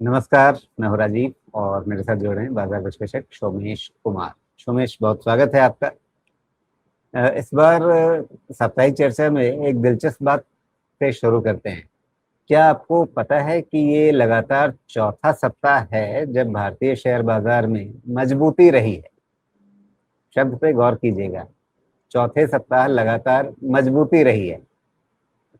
नमस्कार, मैं हूँ राजीव और मेरे साथ जुड़ रहे हैं बाजार विश्लेषक सोमेश कुमार। सोमेश, बहुत स्वागत है आपका। इस बार साप्ताहिक चर्चा में एक दिलचस्प बात से शुरू करते हैं। क्या आपको पता है कि ये लगातार चौथा सप्ताह है जब भारतीय शेयर बाजार में मजबूती रही है? शब्द पे गौर कीजिएगा, चौथे सप्ताह लगातार मजबूती रही है।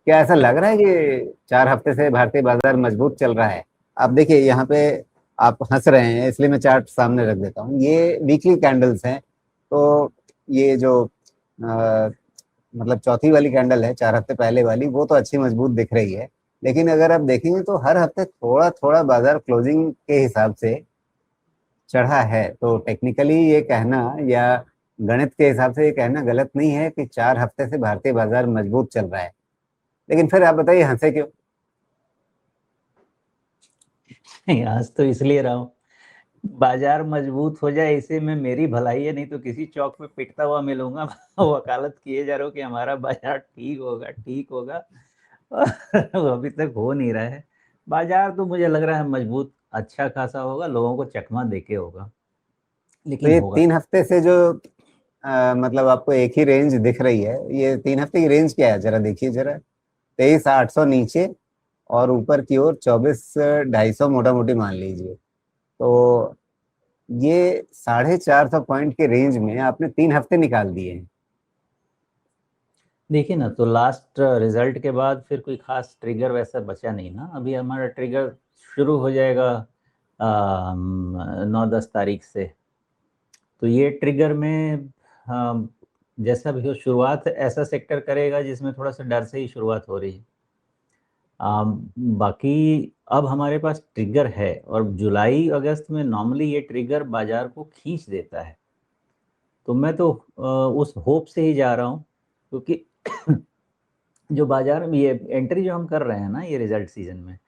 क्या ऐसा लग रहा है कि 4 हफ्ते से भारतीय बाजार मजबूत चल रहा है? आप देखिए यहाँ पे, आप हंस रहे हैं इसलिए मैं चार्ट सामने रख देता हूँ। ये वीकली कैंडल्स हैं, तो ये जो मतलब चौथी वाली कैंडल है, 4 हफ्ते पहले वाली, वो तो अच्छी मजबूत दिख रही है। लेकिन अगर आप देखेंगे तो हर हफ्ते थोड़ा थोड़ा बाजार क्लोजिंग के हिसाब से चढ़ा है। तो टेक्निकली ये कहना या गणित के हिसाब से ये कहना गलत नहीं है कि 4 हफ्ते से भारतीय बाजार मजबूत चल रहा है। लेकिन फिर आप बताइए, हंसे क्यों? आज तो इसलिए रहा हूँ बाजार मजबूत हो जाए, इसे में मेरी भलाई है, नहीं तो किसी चौक पे पिटता हुआ मिलूंगा। वकालत किए जा रहे हो कि हमारा बाजार ठीक होगा ठीक होगा। वो अभी तक हो नहीं रहा है। बाजार तो मुझे लग रहा है मजबूत अच्छा खासा होगा, लोगों को चकमा देके होगा, तो लेकिन ये होगा। 3 हफ्ते से जो मतलब आपको एक ही रेंज दिख रही है, ये 3 हफ्ते की रेंज क्या है जरा देखिए जरा। 23,800 नीचे और ऊपर की ओर 24,250 मोटा मोटी मान लीजिए। तो ये 450 पॉइंट के रेंज में आपने 3 हफ्ते निकाल दिए हैं। देखिए ना, तो लास्ट रिजल्ट के बाद फिर कोई खास ट्रिगर वैसा बचा नहीं ना। अभी हमारा ट्रिगर शुरू हो जाएगा 9-10 तारीख से। तो ये ट्रिगर में जैसा भी हो, शुरुआत ऐसा सेक्टर करेगा जिसमें थोड़ा सा डर से ही शुरुआत हो रही है। बाकी अब हमारे पास ट्रिगर है, और जुलाई अगस्त में नॉर्मली ये ट्रिगर बाजार को खींच देता है। तो मैं तो उस होप से ही जा रहा हूँ, क्योंकि जो बाजार में ये एंट्री जो हम कर रहे हैं ना ये रिजल्ट सीजन में,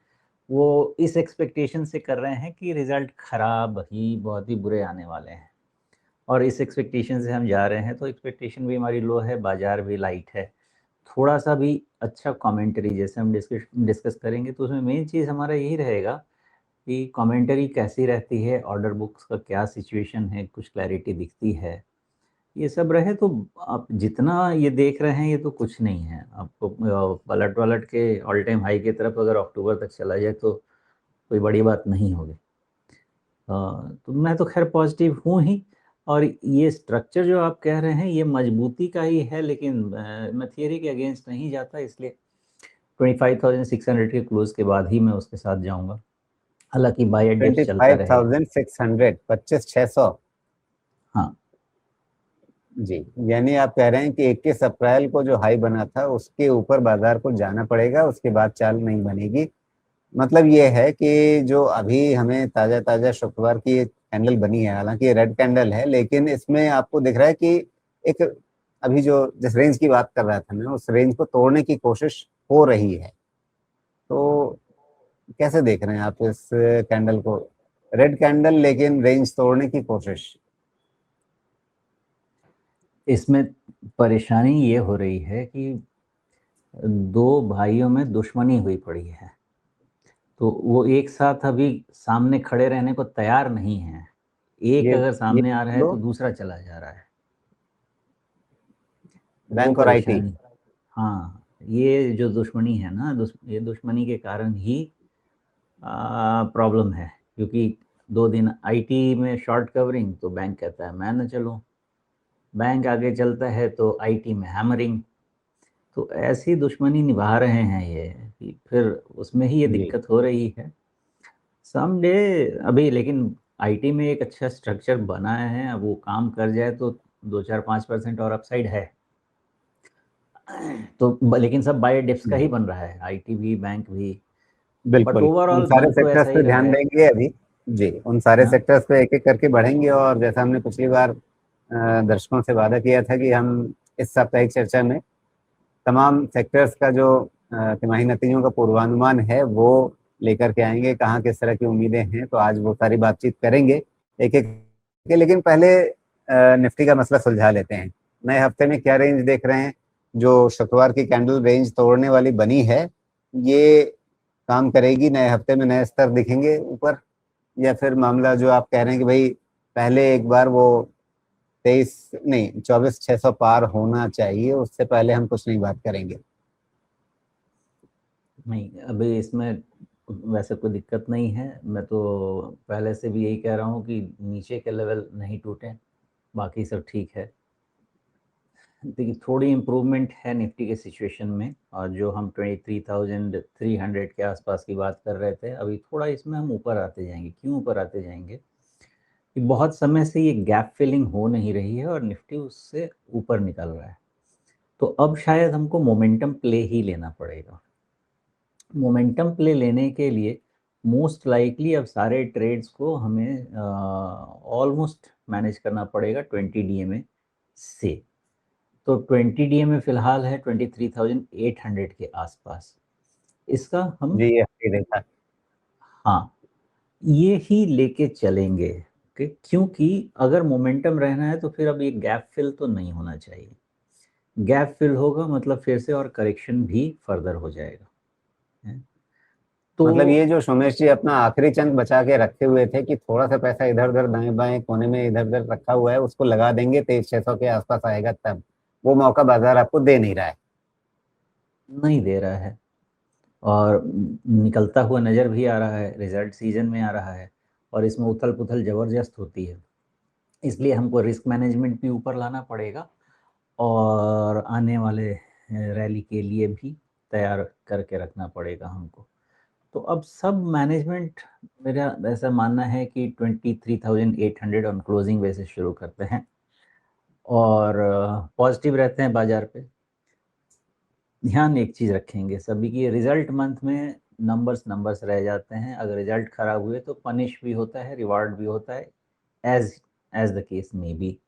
वो इस एक्सपेक्टेशन से कर रहे हैं कि रिजल्ट खराब ही, बहुत ही बुरे आने वाले हैं। और इस एक्सपेक्टेशन से हम जा रहे हैं, तो एक्सपेक्टेशन भी हमारी लो है, बाजार भी लाइट है। थोड़ा सा भी अच्छा कमेंट्री जैसे हम डिस्कस करेंगे, तो उसमें मेन चीज़ हमारा यही रहेगा कि कमेंट्री कैसी रहती है, ऑर्डर बुक्स का क्या सिचुएशन है, कुछ क्लैरिटी दिखती है। ये सब रहे तो आप जितना ये देख रहे हैं ये तो कुछ नहीं है। आपको पलट वलट के ऑल टाइम हाई की तरफ अगर अक्टूबर तक चला जाए तो कोई बड़ी बात नहीं होगी। तो मैं तो खैर पॉजिटिव हूँ ही। और ये स्ट्रक्चर जो आप कह रहे हैं ये मजबूती का ही है, लेकिन मैं थियरी के अगेंस्ट नहीं जाता, इसलिए 25,600 के क्लोज के बाद ही मैं उसके साथ जाऊंगा। हालांकि बाय एट डिप्स चलता रहेगा। 25,600, 25,600। हाँ जी, यानी आप कह रहे हैं कि 21 अप्रैल को जो हाई बना था उसके ऊपर बाजार को जाना पड़ेगा, उसके बाद चाल नहीं बनेगी। मतलब ये है कि जो अभी हमें ताजा ताजा शुक्रवार की एक कैंडल बनी है, हालांकि ये रेड कैंडल है, लेकिन इसमें आपको दिख रहा है कि एक अभी जो जिस रेंज की बात कर रहा था मैं, उस रेंज को तोड़ने की कोशिश हो रही है। तो कैसे देख रहे हैं आप इस कैंडल को? रेड कैंडल लेकिन रेंज तोड़ने की कोशिश। इसमें परेशानी ये हो रही है कि दो भाइयों में दुश्मनी हुई पड़ी है, तो वो एक साथ अभी सामने खड़े रहने को तैयार नहीं है। एक ये अगर ये सामने आ रहा है लो, तो दूसरा चला जा रहा है। वो बैंक और आईटी। परेशानी। हाँ, ये जो दुश्मनी है ना, ये दुश्मनी के कारण ही प्रॉब्लम है। क्योंकि 2 दिन आईटी में शॉर्ट कवरिंग, तो बैंक कहता है मैं न चलूँ। बैंक आगे चलता है तो आईटी में हैमरिंग। तो ऐसी दुश्मनी निभा रहे हैं ये, कि फिर उसमें ही ये जी, दिक्कत हो रही है समडे। अभी लेकिन आईटी में एक अच्छा स्ट्रक्चर बना है, अब वो काम कर जाए तो 2-4-5% और अपसाइड है। तो लेकिन सब बाय डिप्स का ही बन रहा है, आईटी भी बैंक भी। बट बिल्कुल। उन ओवरऑल सारे मन तो सेक्टर्स ऐसा ही पे रहा ध्यान है। देंगे अभी। जी, उन सारे हाँ सेक्टर्स पे एक एक करके बढ़ेंगे, और जैसा हमने पिछली बार दर्शकों से वादा किया था कि हम इस साप्ताहिक चर्चा में तमाम सेक्टर्स का जो तिमाही नतीजों का पूर्वानुमान है वो लेकर के आएंगे, कहाँ किस तरह की उम्मीदें हैं। तो आज वो सारी बातचीत करेंगे एक एक के। लेकिन पहले निफ्टी का मसला सुलझा लेते हैं। नए हफ्ते में क्या रेंज देख रहे हैं? जो शुक्रवार की कैंडल रेंज तोड़ने वाली बनी है, ये काम करेगी, नए हफ्ते में नए स्तर दिखेंगे ऊपर, या फिर मामला जो आप कह रहे हैं कि भाई पहले एक बार वो 24,600 पार होना चाहिए, उससे पहले हम कुछ नहीं बात करेंगे? नहीं, अभी इसमें वैसे कोई दिक्कत नहीं है। मैं तो पहले से भी यही कह रहा हूँ कि नीचे के लेवल नहीं टूटे, बाकी सब ठीक है। देखिए, थोड़ी इम्प्रूवमेंट है निफ्टी के सिचुएशन में, और जो हम 23,300 के आसपास की बात कर रहे थे, अभी थोड़ा इसमें हम ऊपर आते जाएंगे। क्यों ऊपर आते जाएंगे? कि बहुत समय से ये गैप फिलिंग हो नहीं रही है और निफ्टी उससे ऊपर निकल रहा है। तो अब शायद हमको मोमेंटम प्ले ही लेना पड़ेगा। मोमेंटम प्ले लेने के लिए मोस्ट लाइकली अब सारे ट्रेड्स को हमें ऑलमोस्ट मैनेज करना पड़ेगा 20 डीएमए से। तो 20 डीएमए फिलहाल है 23,800 के आसपास। इसका हम जी, ये देखा। हाँ, ये ही लेके चलेंगे कि क्योंकि अगर मोमेंटम रहना है तो फिर अब ये गैप फिल तो नहीं होना चाहिए। गैप फिल होगा मतलब फिर से और करेक्शन भी फर्दर हो जाएगा, है? मतलब तो ये जो सोमेश जी अपना आखिरी चंक बचा के रखे हुए थे कि थोड़ा सा पैसा इधर उधर दाएं बाएं कोने में इधर उधर रखा हुआ है, उसको लगा देंगे 23,600 के आसपास आएगा तब, वो मौका बाजार आपको दे नहीं रहा है? नहीं दे रहा है, और निकलता हुआ नज़र भी आ रहा है, रिजल्ट सीजन में आ रहा है, और इसमें उथल पुथल ज़बरदस्त होती है। इसलिए हमको रिस्क मैनेजमेंट भी ऊपर लाना पड़ेगा, और आने वाले रैली के लिए भी तैयार करके रखना पड़ेगा हमको। तो अब सब मैनेजमेंट, मेरा ऐसा मानना है कि 23,800 ऑन क्लोजिंग बेसिस शुरू करते हैं, और पॉजिटिव रहते हैं बाजार पे। ध्यान एक चीज़ रखेंगे सभी की, रिजल्ट मंथ में नंबर्स नंबर्स रह जाते हैं। अगर रिजल्ट खराब हुए तो पनिश भी होता है, रिवार्ड भी होता है, as as the case may be.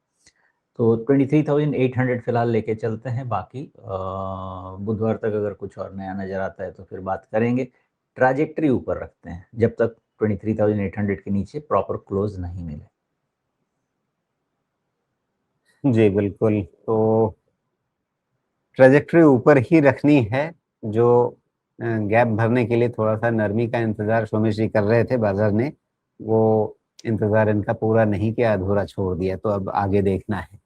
तो 23,800 फिलहाल लेके चलते हैं। बाकी बुधवार तक अगर कुछ और नया नज़र आता है तो फिर बात करेंगे। ट्राजेक्ट्री ऊपर रखते हैं जब तक 23,800 के नीचे प्रॉपर क्लोज नहीं मिले। जी बिल्कुल। तो ट्रेजेक्ट्री ऊपर ही रखनी है। जो गैप भरने के लिए थोड़ा सा नरमी का इंतजार सोमेश जी कर रहे थे, बाजार ने वो इंतजार इनका पूरा नहीं किया, अधूरा छोड़ दिया, तो अब आगे देखना है।